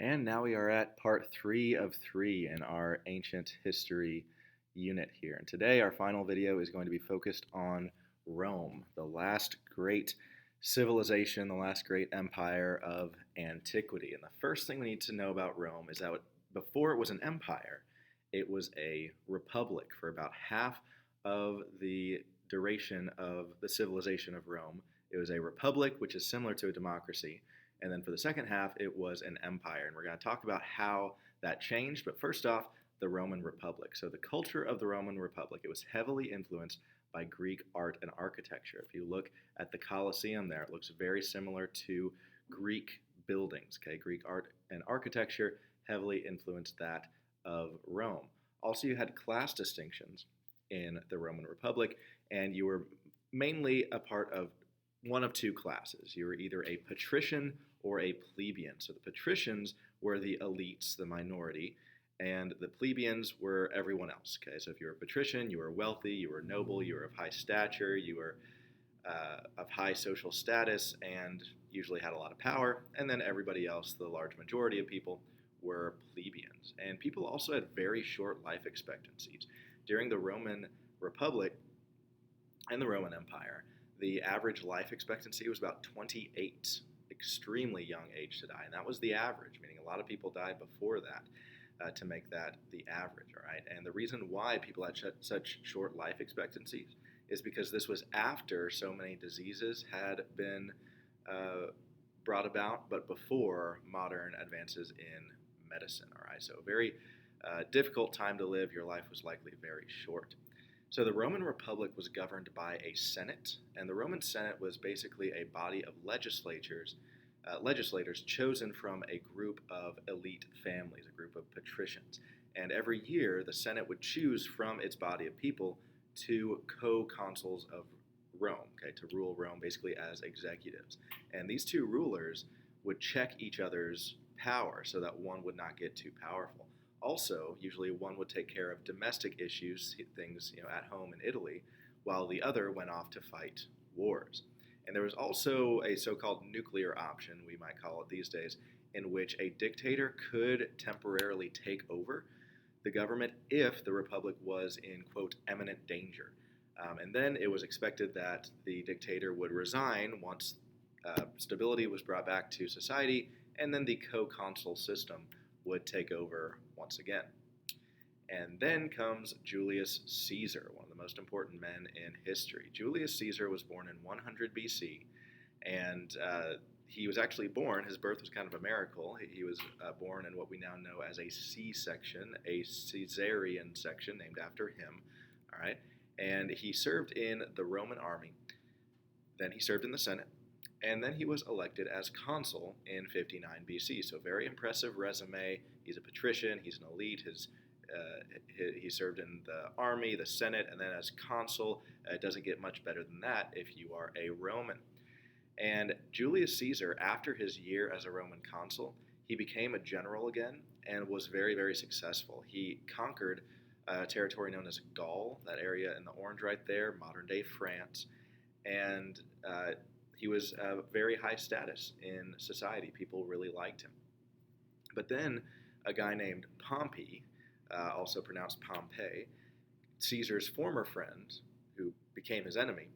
And now we are at part 3 of 3 in our ancient history unit here. And today our final video is going to be focused on Rome, the last great civilization, the last great empire of antiquity. And the first thing we need to know about Rome is that before it was an empire, it was a republic for about half of the duration of the civilization of Rome. It was a republic, which is similar to a democracy. And then for the second half, it was an empire. And we're going to talk about how that changed. But first off, the Roman Republic. So the culture of the Roman Republic, it was heavily influenced by Greek art and architecture. If you look at the Colosseum there, it looks very similar to Greek buildings. Okay, Greek art and architecture heavily influenced that of Rome. Also, you had class distinctions in the Roman Republic, and you were mainly a part of one of two classes. You were either a patrician or a plebeian. So the patricians were the elites, the minority, and the plebeians were everyone else. Okay, so if you were a patrician, you were wealthy, you were noble, you were of high stature, you were of high social status, and usually had a lot of power. And then everybody else, the large majority of people, were plebeians. And people also had very short life expectancies. During the Roman Republic and the Roman Empire, the average life expectancy was about 28, extremely young age to die. And that was the average, meaning a lot of people died before that to make that the average, all right? And the reason why people had such short life expectancies is because this was after so many diseases had been brought about, but before modern advances in medicine, all right? So a very difficult time to live. Your life was likely very short. So the Roman Republic was governed by a Senate, and the Roman Senate was basically a body of legislators chosen from a group of elite families, a group of patricians. And every year, the Senate would choose from its body of people two co-consuls of Rome, okay, to rule Rome basically as executives. And these two rulers would check each other's power so that one would not get too powerful. Also, usually one would take care of domestic issues, things at home in Italy, while the other went off to fight wars. And there was also a so-called nuclear option, we might call it these days, in which a dictator could temporarily take over the government if the republic was in, quote, imminent danger. And then it was expected that the dictator would resign once stability was brought back to society, and then the co-consul system would take over once again. And then comes Julius Caesar, one of the most important men in history. Julius Caesar was born in 100 BC, and he was actually born, his birth was kind of a miracle. He was born in what we now know as a C-section, a Caesarian section named after him, all right? And he served in the Roman army, then he served in the Senate, and then he was elected as consul in 59 BC. So very impressive resume. He's a patrician. He's an elite. He served in the army, the Senate, and then as consul. It doesn't get much better than that if you are a Roman. And Julius Caesar, after his year as a Roman consul, he became a general again and was very, very successful. He conquered a territory known as Gaul, that area in the orange right there, modern-day France, and he was very high status in society. People really liked him. But then a guy named Pompey, also pronounced Pompey, Caesar's former friend, who became his enemy,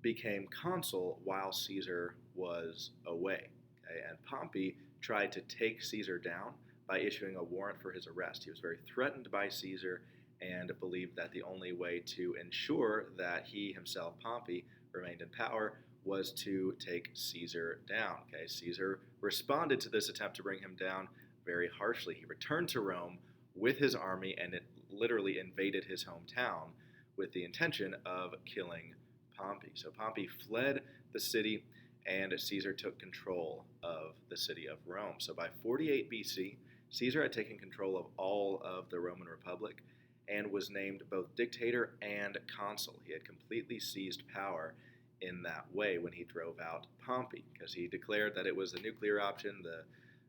became consul while Caesar was away. Okay? And Pompey tried to take Caesar down by issuing a warrant for his arrest. He was very threatened by Caesar and believed that the only way to ensure that he himself, Pompey, remained in power was to take Caesar down. Okay, Caesar responded to this attempt to bring him down very harshly. He returned to Rome with his army and it literally invaded his hometown with the intention of killing Pompey. So Pompey fled the city and Caesar took control of the city of Rome. So by 48 BC, Caesar had taken control of all of the Roman Republic and was named both dictator and consul. He had completely seized power in that way when he drove out Pompey, because he declared that it was the nuclear option, the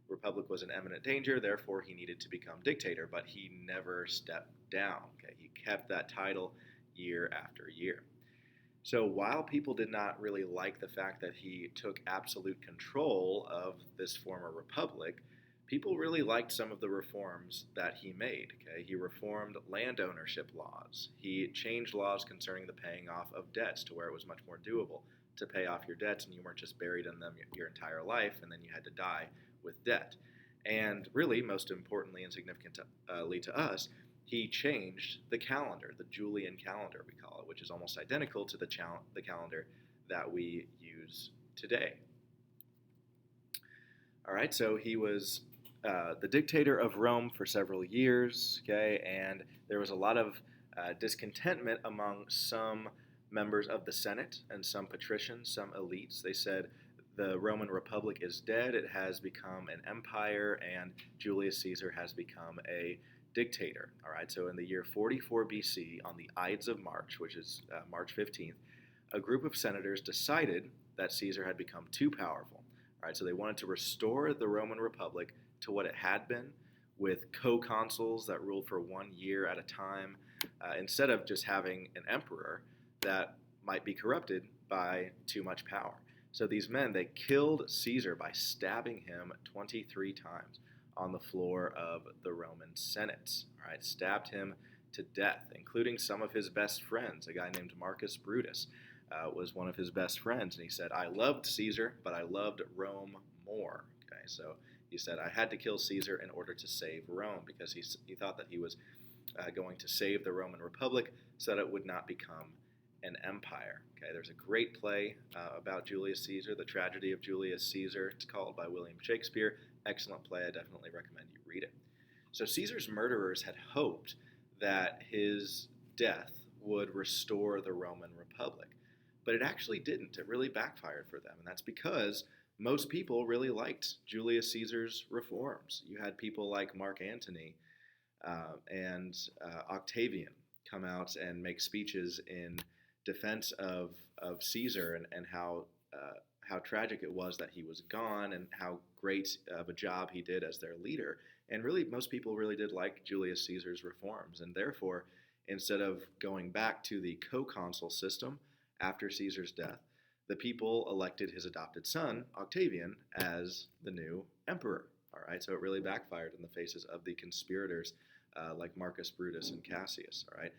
republic was in imminent danger, therefore he needed to become dictator, but he never stepped down. Okay? He kept that title year after year. So while people did not really like the fact that he took absolute control of this former republic, people really liked some of the reforms that he made. Okay, he reformed land ownership laws. He changed laws concerning the paying off of debts to where it was much more doable to pay off your debts, and you weren't just buried in them your entire life, and then you had to die with debt. And really, most importantly and significantly to us, he changed the calendar, the Julian calendar we call it, which is almost identical to the calendar that we use today. All right, so he was the dictator of Rome for several years, okay, and there was a lot of discontentment among some members of the Senate and some patricians, some elites. They said the Roman Republic is dead, it has become an empire, and Julius Caesar has become a dictator. All right, so in the year 44 BC, on the Ides of March, which is March 15th, a group of senators decided that Caesar had become too powerful. All right, so they wanted to restore the Roman Republic to what it had been, with co-consuls that ruled for 1 year at a time, instead of just having an emperor that might be corrupted by too much power. So these men, they killed Caesar by stabbing him 23 times on the floor of the Roman Senate. All right, stabbed him to death, including some of his best friends. A guy named Marcus Brutus was one of his best friends, and he said, I loved Caesar, but I loved Rome more. Okay, so he said, I had to kill Caesar in order to save Rome, because he thought that he was going to save the Roman Republic so that it would not become an empire. Okay, there's a great play about Julius Caesar, The Tragedy of Julius Caesar. It's called by William Shakespeare. Excellent play. I definitely recommend you read it. So Caesar's murderers had hoped that his death would restore the Roman Republic, but it actually didn't. It really backfired for them, and that's because most people really liked Julius Caesar's reforms. You had people like Mark Antony and Octavian come out and make speeches in defense of Caesar and how tragic it was that he was gone and how great of a job he did as their leader. And really, most people really did like Julius Caesar's reforms, and therefore, instead of going back to the co-consul system after Caesar's death, the people elected his adopted son, Octavian, as the new emperor. All right, so it really backfired in the faces of the conspirators like Marcus Brutus and Cassius. All right,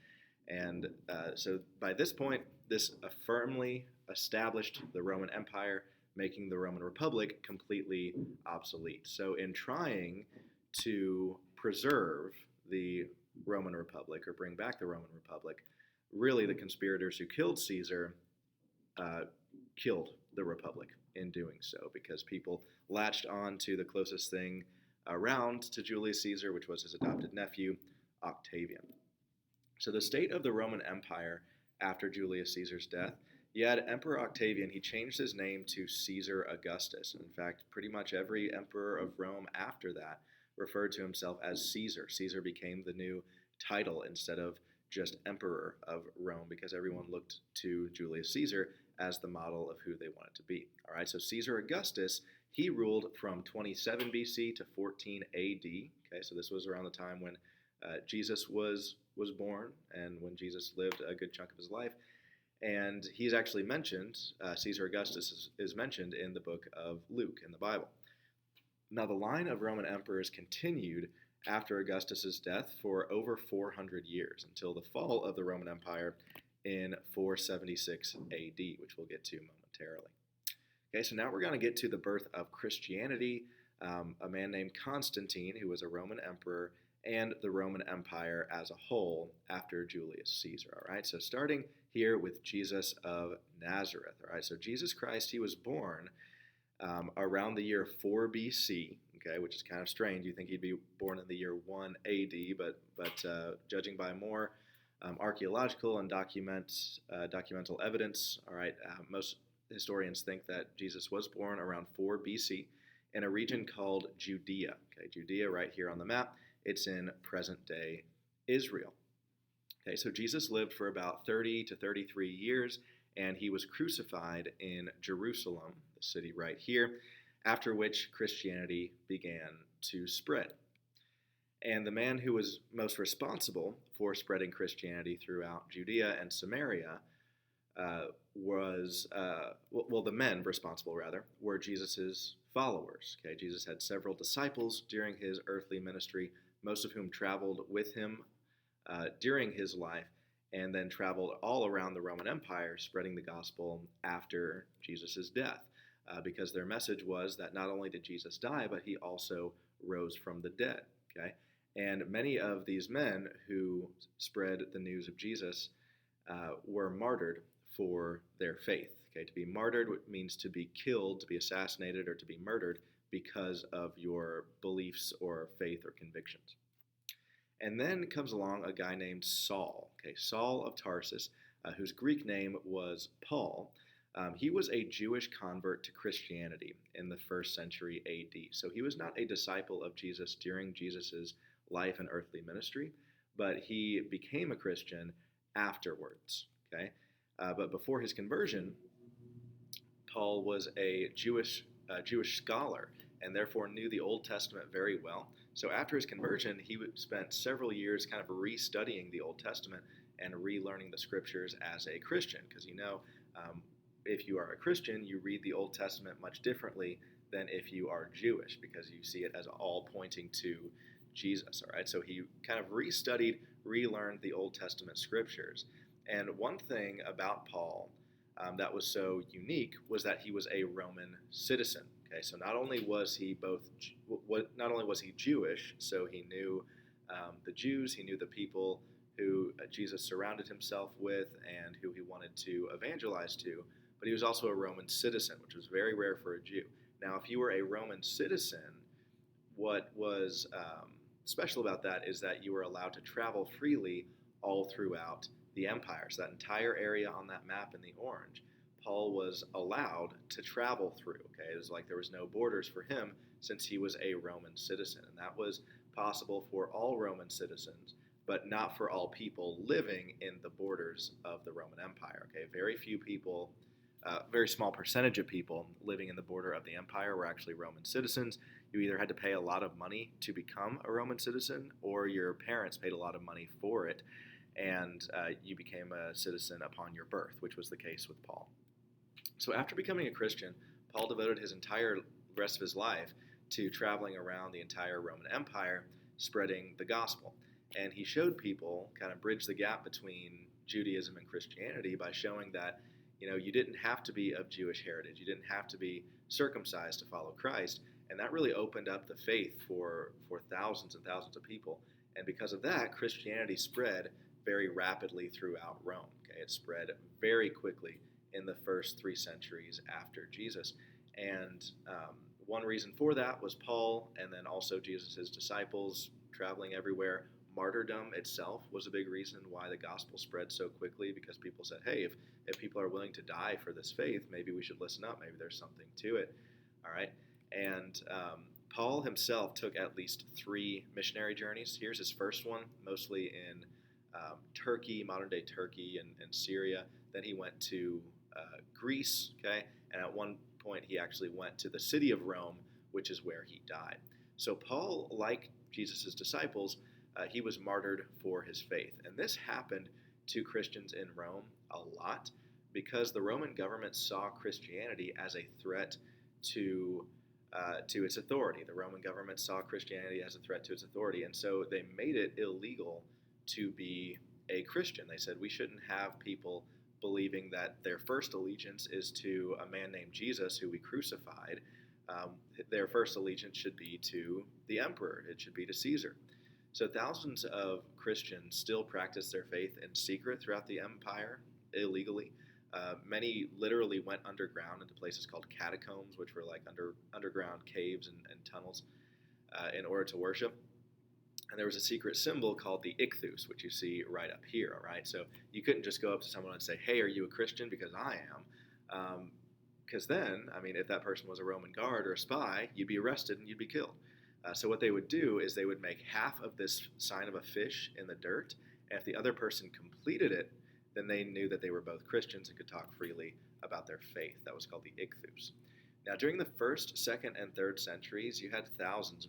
and so by this point, this firmly established the Roman Empire, making the Roman Republic completely obsolete. So in trying to preserve the Roman Republic or bring back the Roman Republic, really the conspirators who killed Caesar killed the Republic in doing so, because people latched on to the closest thing around to Julius Caesar, which was his adopted nephew, Octavian. So the state of the Roman Empire after Julius Caesar's death, you had Emperor Octavian. He changed his name to Caesar Augustus. In fact, pretty much every emperor of Rome after that referred to himself as Caesar. Caesar became the new title instead of just emperor of Rome, because everyone looked to Julius Caesar as the model of who they wanted to be. All right, so Caesar Augustus, he ruled from 27 BC to 14 AD. Okay, so this was around the time when Jesus was born and when Jesus lived a good chunk of his life. And he's actually mentioned, Caesar Augustus is mentioned in the book of Luke in the Bible. Now, the line of Roman emperors continued after Augustus's death for over 400 years until the fall of the Roman Empire in 476 AD, which we'll get to momentarily. Okay, so now we're going to get to the birth of Christianity, a man named Constantine, who was a Roman emperor, and the Roman Empire as a whole after Julius Caesar. All right, so starting here with Jesus of Nazareth. All right, so Jesus Christ, he was born around the year 4 BC, okay, which is kind of strange. You think he'd be born in the year 1 AD, but judging by more archaeological and documental evidence, all right, most historians think that Jesus was born around 4 BC in a region called Judea. Okay, Judea right here on the map. It's in present-day Israel. Okay, so Jesus lived for about 30 to 33 years, and he was crucified in Jerusalem, the city right here, after which Christianity began to spread. And the man who was most responsible for spreading Christianity throughout Judea and Samaria the men responsible, rather, were Jesus' followers. Okay, Jesus had several disciples during his earthly ministry, most of whom traveled with him during his life, and then traveled all around the Roman Empire, spreading the gospel after Jesus' death, because their message was that not only did Jesus die, but he also rose from the dead. Okay, and many of these men who spread the news of Jesus were martyred for their faith. Okay, to be martyred means to be killed, to be assassinated, or to be murdered because of your beliefs or faith or convictions. And then comes along a guy named Saul, okay, Saul of Tarsus, whose Greek name was Paul. He was a Jewish convert to Christianity in the first century AD. So he was not a disciple of Jesus during Jesus' life and earthly ministry, but he became a Christian afterwards. Okay, but before his conversion, Paul was a Jewish scholar and therefore knew the Old Testament very well. So after his conversion, he spent several years kind of restudying the Old Testament and relearning the scriptures as a Christian, because if you are a Christian, you read the Old Testament much differently than if you are Jewish, because you see it as all pointing to Jesus. All right, so he kind of restudied, relearned the Old Testament scriptures. And one thing about Paul that was so unique was that he was a Roman citizen. Okay, so not only was he Jewish, so he knew the Jews, he knew the people who Jesus surrounded himself with and who he wanted to evangelize to, but he was also a Roman citizen, which was very rare for a Jew. Now, if you were a Roman citizen, what was special about that is that you were allowed to travel freely all throughout the empire. So that entire area on that map in the orange, Paul was allowed to travel through. Okay, it was like there was no borders for him since he was a Roman citizen, and that was possible for all Roman citizens, but not for all people living in the borders of the Roman Empire. Okay, very few people, very small percentage of people living in the border of the empire were actually Roman citizens. You either had to pay a lot of money to become a Roman citizen, or your parents paid a lot of money for it, and you became a citizen upon your birth, which was the case with Paul. So after becoming a Christian, Paul devoted his entire rest of his life to traveling around the entire Roman Empire, spreading the gospel. And he showed people, kind of bridged the gap between Judaism and Christianity by showing that, you didn't have to be of Jewish heritage. You didn't have to be circumcised to follow Christ. And that really opened up the faith for thousands and thousands of people. And because of that, Christianity spread very rapidly throughout Rome. Okay, it spread very quickly in the first 3 centuries after Jesus. And one reason for that was Paul, and then also Jesus' disciples traveling everywhere. Martyrdom itself was a big reason why the gospel spread so quickly, because people said, hey, if people are willing to die for this faith, maybe we should listen up. Maybe there's something to it. All right. And Paul himself took at least 3 missionary journeys. Here's his first one, mostly in Turkey, modern-day Turkey and Syria. Then he went to Greece, okay? And at one point, he actually went to the city of Rome, which is where he died. So Paul, like Jesus' disciples, he was martyred for his faith. And this happened to Christians in Rome a lot because the Roman government saw Christianity as a threat to its authority. The Roman government saw Christianity as a threat to its authority, and so they made it illegal to be a Christian. They said we shouldn't have people believing that their first allegiance is to a man named Jesus who we crucified. Their first allegiance should be to the emperor. It should be to Caesar. So thousands of Christians still practice their faith in secret throughout the empire, illegally. Many literally went underground into places called catacombs, which were like underground caves and tunnels in order to worship. And there was a secret symbol called the ichthus, which you see right up here, all right? So you couldn't just go up to someone and say, hey, are you a Christian? Because I am. Because then, if that person was a Roman guard or a spy, you'd be arrested and you'd be killed. So what they would do is they would make half of this sign of a fish in the dirt, and if the other person completed it, then they knew that they were both Christians and could talk freely about their faith. That was called the ichthus. Now, during the 1st, 2nd, and 3rd centuries, you had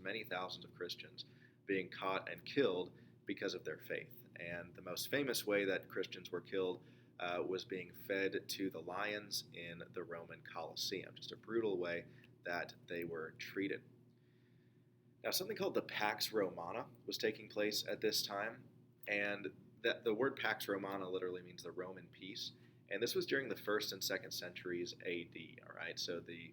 many thousands of Christians being caught and killed because of their faith. And the most famous way that Christians were killed was being fed to the lions in the Roman Colosseum. Just a brutal way that they were treated. Now, something called the Pax Romana was taking place at this time, and the word Pax Romana literally means the Roman peace. And this was during the first and second centuries A.D. All right, so the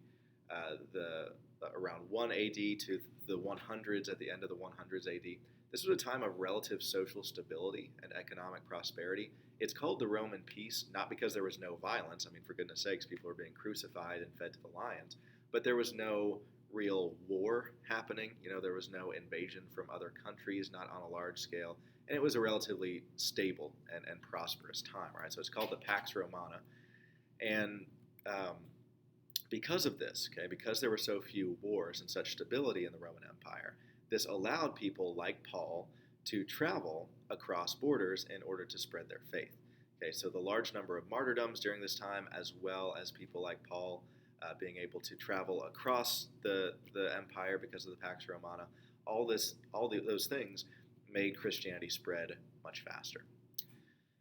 around 1 A.D. to the 100s, at the end of the 100s A.D. This was a time of relative social stability and economic prosperity. It's called the Roman peace, not because there was no violence. I mean, for goodness sakes, people were being crucified and fed to the lions, but there was no real war happening. There was no invasion from other countries, not on a large scale, and it was a relatively stable and prosperous time, right? So it's called the Pax Romana, and because of this, okay, because there were so few wars and such stability in the Roman Empire, this allowed people like Paul to travel across borders in order to spread their faith. Okay, so the large number of martyrdoms during this time, as well as people like Paul being able to travel across the empire because of the Pax Romana, those things made Christianity spread much faster.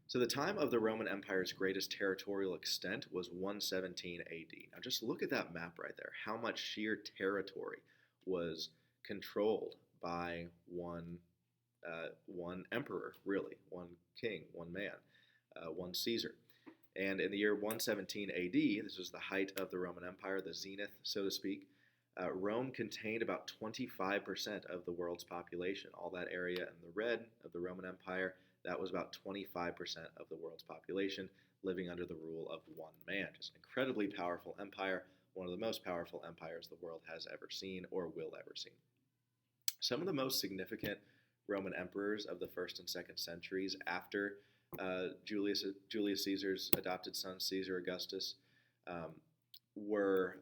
So the time of the Roman Empire's greatest territorial extent was 117 AD. Now just look at that map right there. How much sheer territory was controlled by one emperor, really, one king, one man, one Caesar. And in the year 117 AD, this was the height of the Roman Empire, the zenith, so to speak, Rome contained about 25% of the world's population. All that area in the red of the Roman Empire, that was about 25% of the world's population living under the rule of one man. Just an incredibly powerful empire, one of the most powerful empires the world has ever seen or will ever see. Some of the most significant Roman emperors of the first and second centuries after Julius Caesar's adopted son, Caesar Augustus, were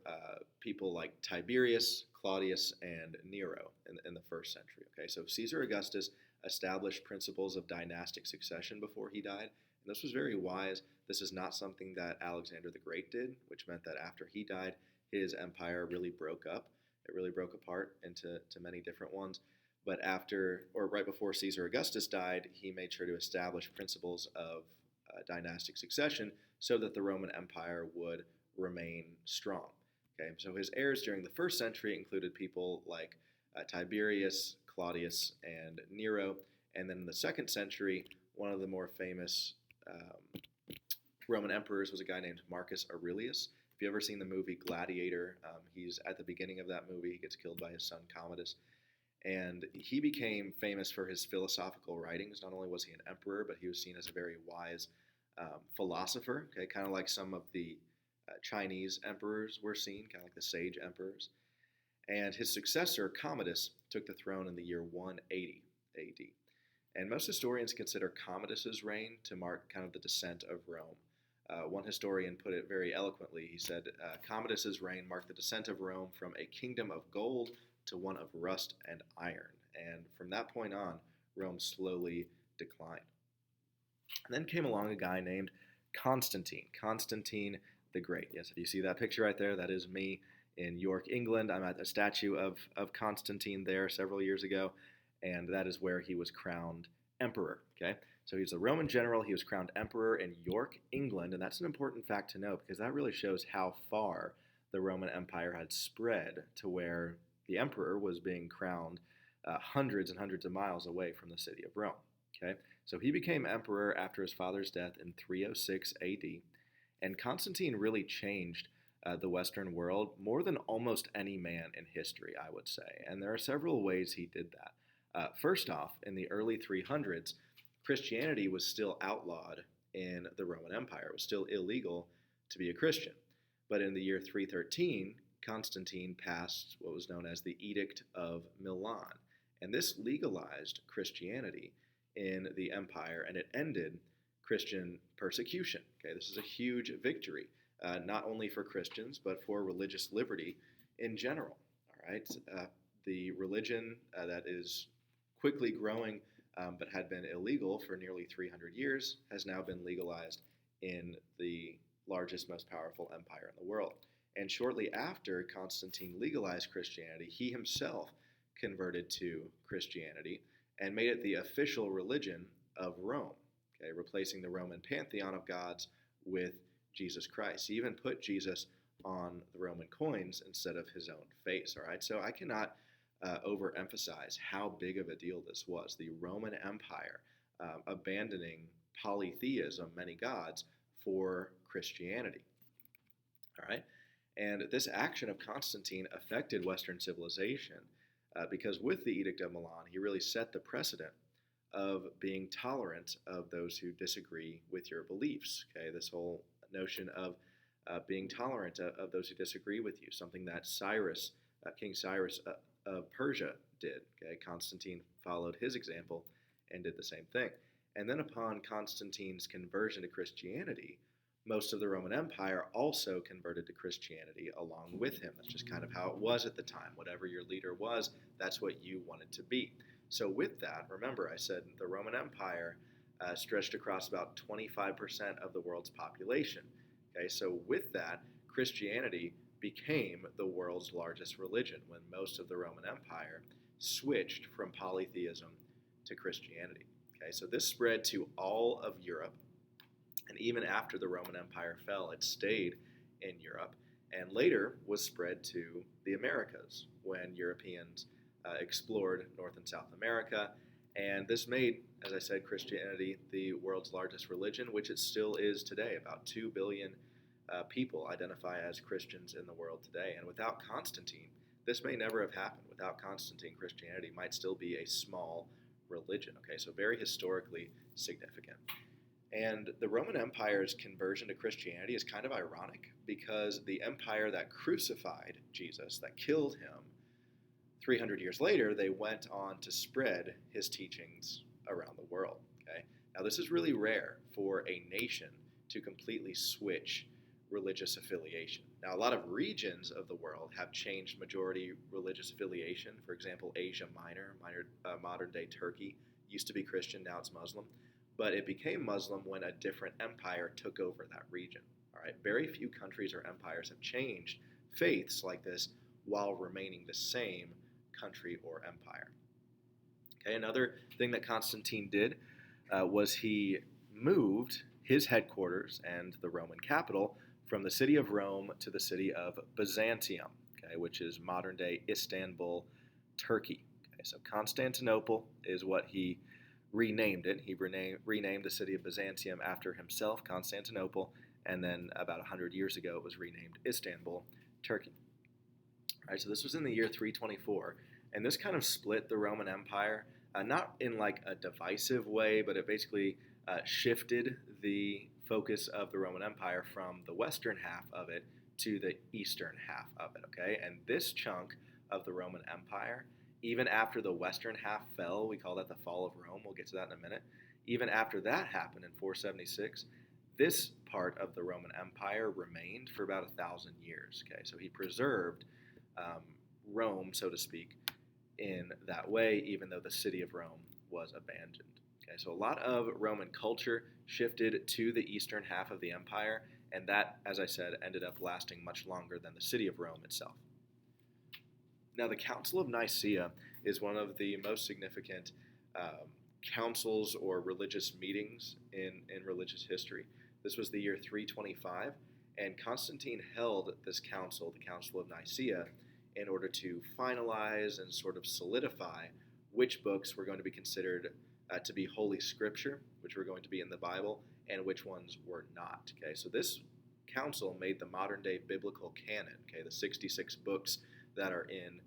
people like Tiberius, Claudius, and Nero in the first century. Okay, so Caesar Augustus established principles of dynastic succession before he died, and this was very wise. This is not something that Alexander the Great did, which meant that after he died, his empire really broke up. It really broke apart into many different ones. But right before Caesar Augustus died, he made sure to establish principles of dynastic succession so that the Roman Empire would remain strong. Okay, so his heirs during the first century included people like Tiberius, Claudius, and Nero. And then in the second century, one of the more famous Roman emperors was a guy named Marcus Aurelius. If you've ever seen the movie Gladiator, he's at the beginning of that movie. He gets killed by his son Commodus. And he became famous for his philosophical writings. Not only was he an emperor, but he was seen as a very wise philosopher, okay, kind of like some of the Chinese emperors were seen, kind of like the sage emperors. And his successor, Commodus, took the throne in the year 180 AD. And most historians consider Commodus's reign to mark kind of the descent of Rome. One historian put it very eloquently. He said, Commodus's reign marked the descent of Rome from a kingdom of gold to one of rust and iron. And from that point on, Rome slowly declined. And then came along a guy named Constantine the Great. Yes, if you see that picture right there, that is me in York, England. I'm at a statue of Constantine there several years ago, and that is where he was crowned emperor. Okay, so he's a Roman general. He was crowned emperor in York, England, and that's an important fact to know because that really shows how far the Roman Empire had spread to where the emperor was being crowned hundreds and hundreds of miles away from the city of Rome. Okay, so he became emperor after his father's death in 306 AD, and Constantine really changed the Western world more than almost any man in history, I would say. And there are several ways he did that. First off, in the early 300s, Christianity was still outlawed in the Roman Empire. It was still illegal to be a Christian. But in the year 313, Constantine passed what was known as the Edict of Milan. And this legalized Christianity in the empire, and it ended Christian persecution. Okay, this is a huge victory, not only for Christians, but for religious liberty in general. All right, the religion that is quickly growing but had been illegal for nearly 300 years has now been legalized in the largest, most powerful empire in the world. And shortly after Constantine legalized Christianity, he himself converted to Christianity and made it the official religion of Rome, okay, replacing the Roman pantheon of gods with Jesus Christ. He even put Jesus on the Roman coins instead of his own face. All right, so I cannot overemphasize how big of a deal this was. The Roman Empire abandoning polytheism, many gods, for Christianity. All right, and this action of Constantine affected Western civilization because with the Edict of Milan, he really set the precedent of being tolerant of those who disagree with your beliefs. Okay, this whole notion of being tolerant of those who disagree with you, something that King Cyrus of Persia did. Okay, Constantine followed his example and did the same thing. And then upon Constantine's conversion to Christianity, most of the Roman Empire also converted to Christianity along with him. That's just kind of how it was at the time. Whatever your leader was, that's what you wanted to be. So with that, remember I said the Roman Empire stretched across about 25% of the world's population. Okay, so with that, Christianity became the world's largest religion when most of the Roman Empire switched from polytheism to Christianity. Okay, so this spread to all of Europe, and even after the Roman Empire fell, it stayed in Europe, and later was spread to the Americas when Europeans explored North and South America, and this made, as I said, Christianity the world's largest religion, which it still is today. About 2 billion people identify as Christians in the world today, and without Constantine, this may never have happened. Without Constantine, Christianity might still be a small religion. Okay, so very historically significant. And the Roman Empire's conversion to Christianity is kind of ironic because the empire that crucified Jesus, that killed him, 300 years later, they went on to spread his teachings around the world. Okay, now this is really rare for a nation to completely switch religious affiliation. Now, a lot of regions of the world have changed majority religious affiliation. For example, Asia Minor, modern-day Turkey, used to be Christian, now it's Muslim. But it became Muslim when a different empire took over that region. All right, very few countries or empires have changed faiths like this while remaining the same country or empire. Okay, another thing that Constantine did was he moved his headquarters and the Roman capital from the city of Rome to the city of Byzantium, okay, which is modern-day Istanbul, Turkey. Okay, so Constantinople is what he renamed it. He renamed the city of Byzantium after himself, Constantinople, and then about 100 years ago it was renamed Istanbul, Turkey. All right, so this was in the year 324, and this kind of split the Roman Empire, not in like a divisive way, but it basically shifted the focus of the Roman Empire from the western half of it to the eastern half of it, okay? And this chunk of the Roman Empire, even after the western half fell, we call that the fall of Rome, we'll get to that in a minute, even after that happened in 476, this part of the Roman Empire remained for about 1,000 years, okay? So he preserved Rome, so to speak, in that way, even though the city of Rome was abandoned. Okay, so a lot of Roman culture shifted to the eastern half of the empire, and that, as I said, ended up lasting much longer than the city of Rome itself. Now, the Council of Nicaea is one of the most significant councils or religious meetings in religious history. This was the year 325, and Constantine held this council, the Council of Nicaea, in order to finalize and sort of solidify which books were going to be considered to be Holy Scripture, which were going to be in the Bible, and which ones were not. Okay, so this council made the modern-day biblical canon, okay, the 66 books that are in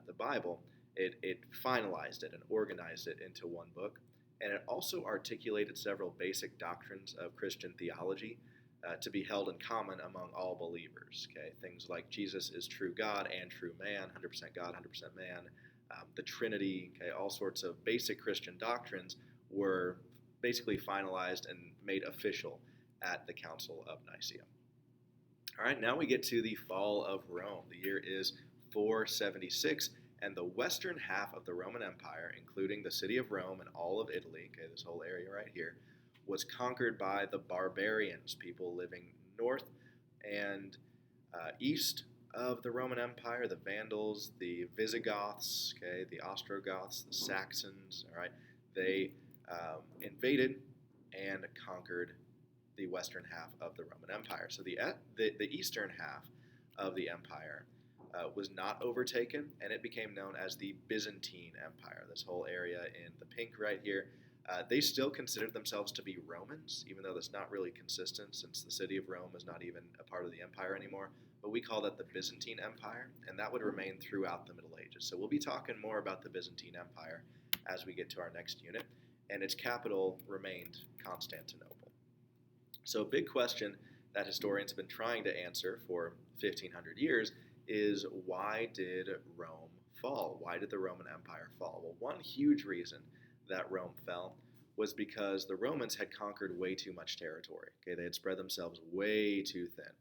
the Bible. It finalized it and organized it into one book, and it also articulated several basic doctrines of Christian theology to be held in common among all believers. Okay, things like Jesus is true God and true man, 100% God, 100% man. The Trinity, okay, all sorts of basic Christian doctrines were basically finalized and made official at the Council of Nicaea. All right, now we get to the fall of Rome. The year is 476, and the western half of the Roman Empire, including the city of Rome and all of Italy, okay, this whole area right here, was conquered by the barbarians, people living north and east of the Roman Empire, the Vandals, the Visigoths, okay, the Ostrogoths, the Saxons, all right, they invaded and conquered the western half of the Roman Empire. So the eastern half of the empire was not overtaken, and it became known as the Byzantine Empire. This whole area in the pink right here, they still considered themselves to be Romans, even though that's not really consistent since the city of Rome is not even a part of the empire anymore. But we call that the Byzantine Empire, and that would remain throughout the Middle Ages. So we'll be talking more about the Byzantine Empire as we get to our next unit, and its capital remained Constantinople. So a big question that historians have been trying to answer for 1,500 years is, why did Rome fall? Why did the Roman Empire fall? Well, one huge reason that Rome fell was because the Romans had conquered way too much territory. Okay, they had spread themselves way too thin.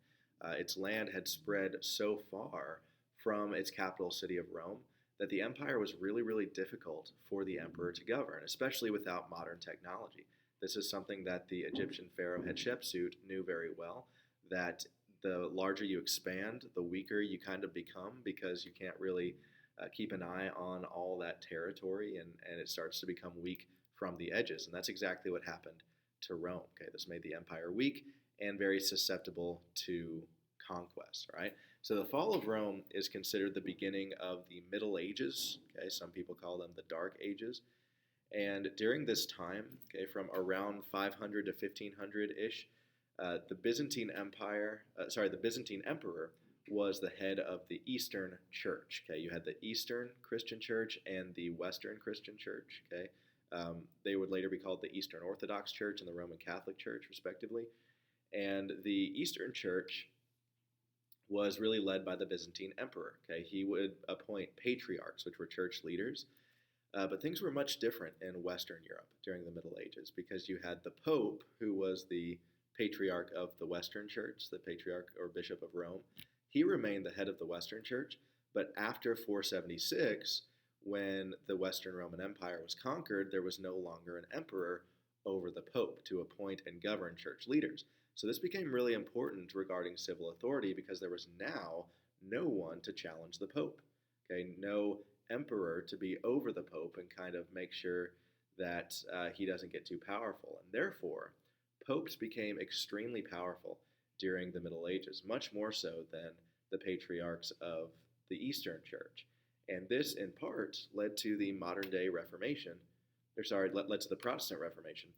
Its land had spread so far from its capital city of Rome that the empire was really, really difficult for the emperor to govern, especially without modern technology. This is something that the Egyptian pharaoh Hatshepsut knew very well, that the larger you expand, the weaker you kind of become, because you can't really keep an eye on all that territory, and it starts to become weak from the edges. And that's exactly what happened to Rome. Okay, this made the empire weak and very susceptible to conquest, right? So the fall of Rome is considered the beginning of the Middle Ages. Okay, some people call them the Dark Ages. And during this time, okay, from around 500 to 1500-ish, the Byzantine Emperor was the head of the Eastern Church. Okay, you had the Eastern Christian Church and the Western Christian Church. Okay, they would later be called the Eastern Orthodox Church and the Roman Catholic Church, respectively. And the Eastern Church was really led by the Byzantine Emperor. Okay, he would appoint patriarchs, which were church leaders. But things were much different in Western Europe during the Middle Ages, because you had the Pope, who was the patriarch of the Western Church, the patriarch or bishop of Rome. He remained the head of the Western Church, but after 476, when the Western Roman Empire was conquered, there was no longer an emperor over the Pope to appoint and govern church leaders. So this became really important regarding civil authority, because there was now no one to challenge the Pope. Okay, no emperor to be over the Pope and kind of make sure that he doesn't get too powerful. And therefore, popes became extremely powerful during the Middle Ages, much more so than the patriarchs of the Eastern Church. And this, in part, led to the modern-day Reformation, led to the Protestant Reformation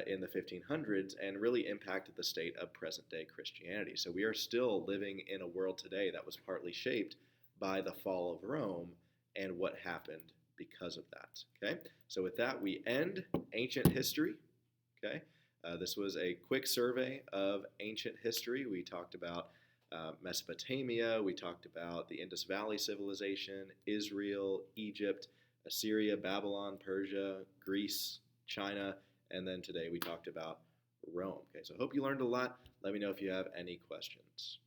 in the 1500s, and really impacted the state of present-day Christianity. So we are still living in a world today that was partly shaped by the fall of Rome and what happened because of that. Okay, so with that, we end ancient history. Okay, this was a quick survey of ancient history. We talked about Mesopotamia, we talked about the Indus Valley civilization, Israel, Egypt, Assyria, Babylon, Persia, Greece, China, and then today we talked about Rome. Okay, so I hope you learned a lot. Let me know if you have any questions.